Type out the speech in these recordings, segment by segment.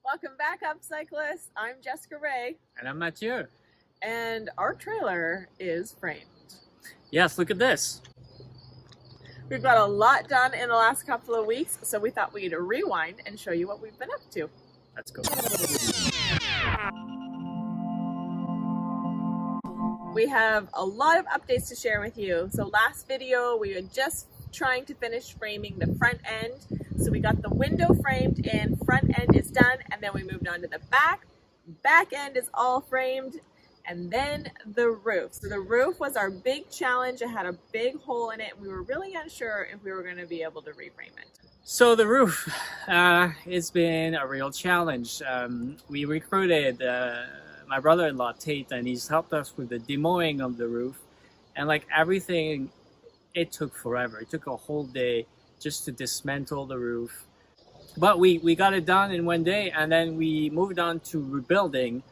Welcome back, Upcyclists. I'm Jessica Ray. And I'm Mathieu. And our trailer is framed. Yes, look at this. We've got a lot done in the last couple of weeks, so we thought we'd rewind and show you what we've been up to. Let's go. We have a lot of updates to share with you. So last video, we were just trying to finish framing the front end. So we got the window framed and front end is done, and then we moved on to the back. Back end is all framed, and then the roof. So the roof was our big challenge. It had a big hole in it, and we were really unsure if we were going to be able to reframe it. So the roof, it's been a real challenge. We recruited my brother-in-law Tate, and he's helped us with the demoing of the roof. And like everything, it took forever. It took a whole day just to dismantle the roof. But we got it done in one day, and then we moved on to rebuilding.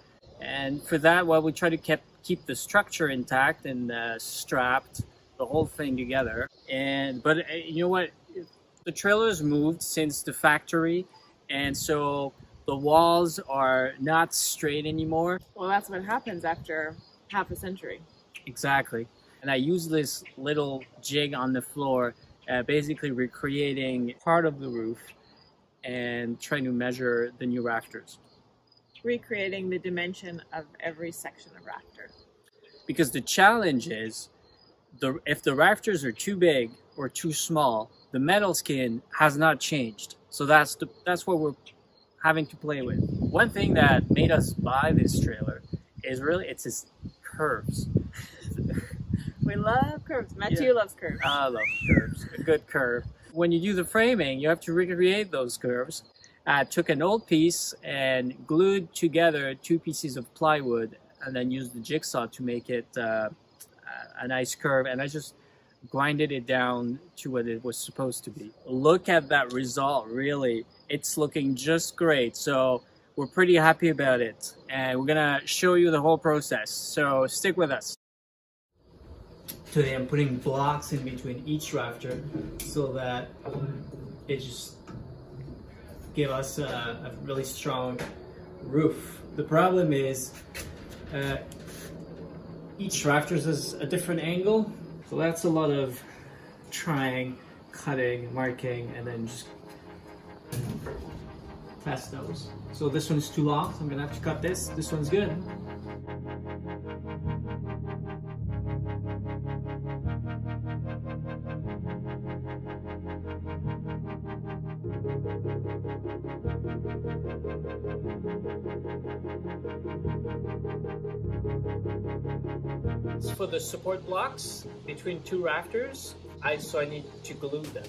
And for that, well, we tried to keep the structure intact and strapped the whole thing together. But you know what? The trailer's moved since the factory, and so the walls are not straight anymore. Well, that's what happens after half a century. Exactly. And I use this little jig on the floor, basically recreating part of the roof and trying to measure the new rafters. Recreating the dimension of every section of rafter. Because the challenge is, if the rafters are too big or too small, the metal skin has not changed. So that's what we're having to play with. One thing that made us buy this trailer is really it's its curves. We love curves. Mathieu loves curves. I love curves. A good curve. When you do the framing, you have to recreate those curves. I took an old piece and glued together 2 pieces of plywood, and then used the jigsaw to make it a nice curve. And I just grinded it down to what it was supposed to be. Look at that result, really. It's looking just great. So we're pretty happy about it. And we're gonna show you the whole process. So stick with us. Today I'm putting blocks in between each rafter so that it just give us a really strong roof. The problem is each rafter is a different angle, so that's a lot of trying, cutting, marking, and then just test those. So this one's too long, so I'm gonna have to cut this. This one's good. For the support blocks between 2 rafters, so I need to glue them.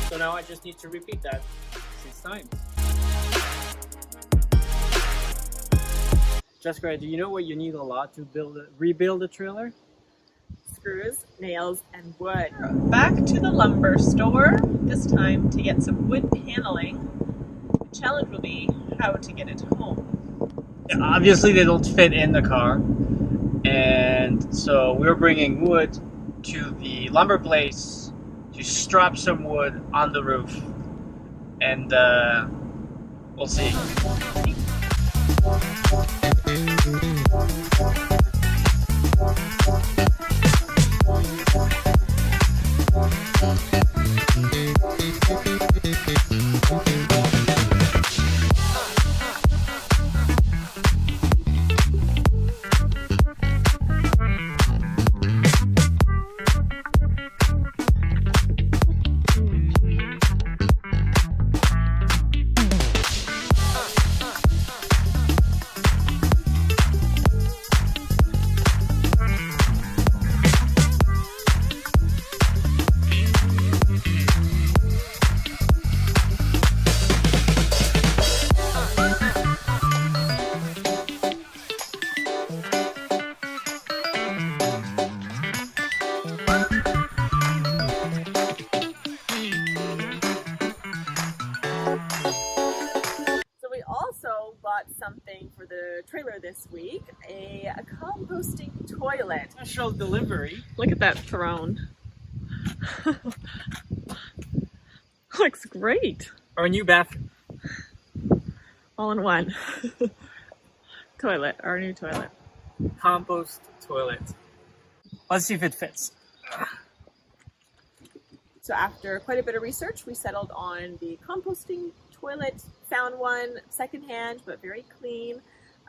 So now I just need to repeat that 6 times. Jessica, do you know what you need a lot to rebuild a trailer? Screws, nails, and wood. Back to the lumber store, this time to get some wood paneling. The challenge will be how to get it home. Yeah, obviously they don't fit in the car, and so we're bringing wood to the lumber place to strap some wood on the roof, and we'll see. got something for the trailer this week, a composting toilet. Special delivery. Look at that throne. Looks great. Our new bathroom. All in one. Toilet, our new toilet. Compost toilet. Let's see if it fits. So after quite a bit of research, we settled on the composting toilet. Found one secondhand, but very clean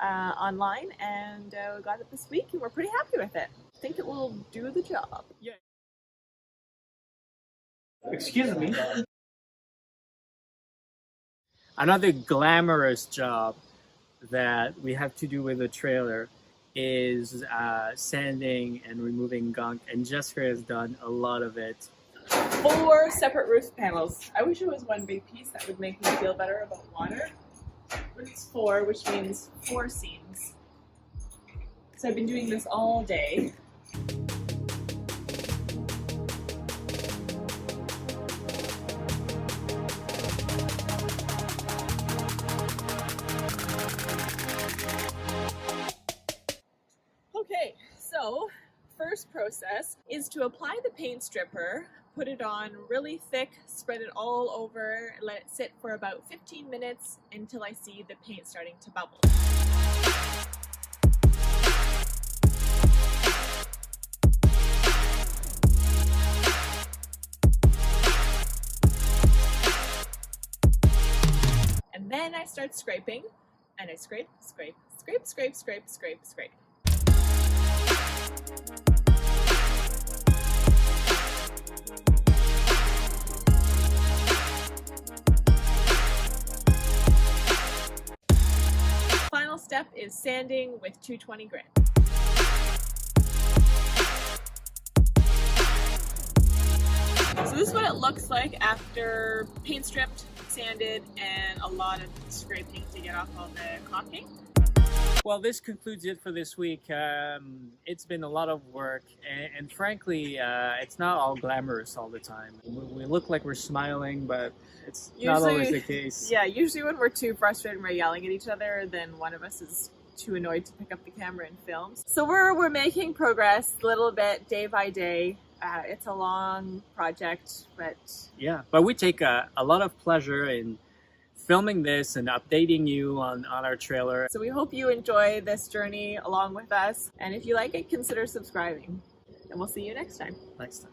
online, and we got it this week, and we're pretty happy with it. I think it will do the job. Yeah. Excuse me. Another glamorous job that we have to do with the trailer is sanding and removing gunk, and Jessica has done a lot of it. 4 separate roof panels. I wish it was one big piece. That would make me feel better about water. But it's 4, which means 4 seams. So I've been doing this all day. Okay, so first process is to apply the paint stripper, put it on really thick, spread it all over, let it sit for about 15 minutes until I see the paint starting to bubble. And then I start scraping, and I scrape, scrape, scrape, scrape, scrape, scrape, scrape. Final step is sanding with 220 grit. So this is what it looks like after paint stripped, sanded, and a lot of scraping to get off all the caulking. Well, this concludes it for this week. It's been a lot of work, and frankly, it's not all glamorous all the time. We look like we're smiling, but it's not always the case. Yeah, usually when we're too frustrated and we're yelling at each other, then one of us is too annoyed to pick up the camera and film. So we're making progress a little bit, day by day. It's a long project, but... Yeah, but we take a lot of pleasure in filming this and updating you on our trailer. So we hope you enjoy this journey along with us. And if you like it, consider subscribing. And we'll see you next time. Next time.